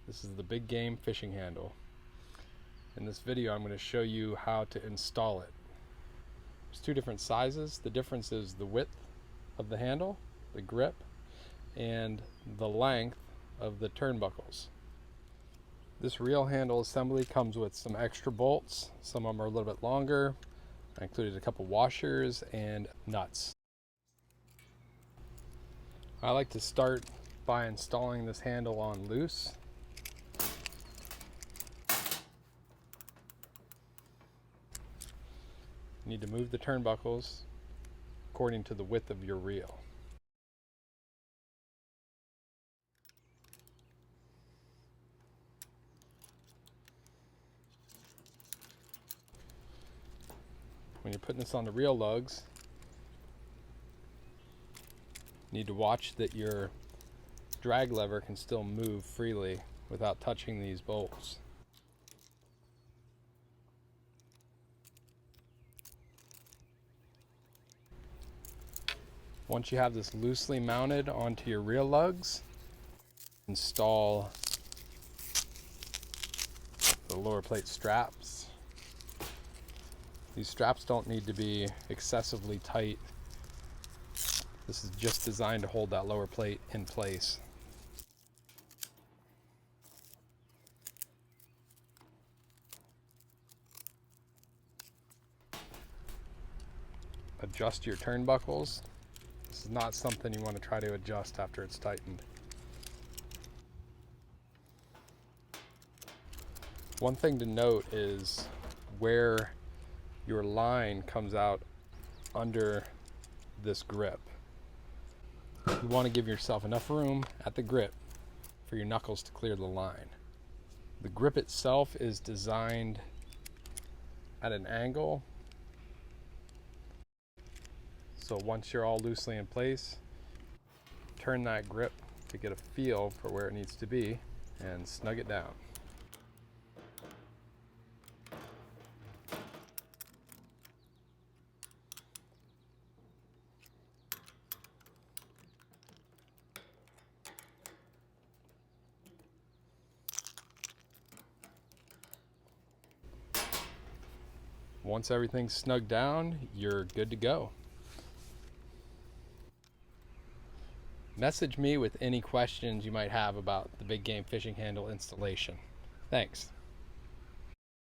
This is the big game fishing handle. In this video I'm going to show you how to install it. There's two different sizes. The difference is the width of the handle, the grip, and the length of the turnbuckles. This reel handle assembly comes with some extra bolts. Some of them are a little bit longer. I included a couple washers and nuts. I like to start by installing this handle on loose. You need to move the turnbuckles according to the width of your reel. When you're putting this on the reel lugs, you need to watch that your drag lever can still move freely without touching these bolts. Once you have this loosely mounted onto your reel lugs, install the lower plate straps. These straps don't need to be excessively tight. This is just designed to hold that lower plate in place. Adjust your turnbuckles. This is not something you want to try to adjust after it's tightened. One thing to note is where your line comes out under this grip. You want to give yourself enough room at the grip for your knuckles to clear the line. The grip itself is designed at an angle, so once you're all loosely in place, turn that grip to get a feel for where it needs to be and snug it down. Once everything's snugged down, you're good to go. Message me with any questions you might have about the big game fishing handle installation. Thanks.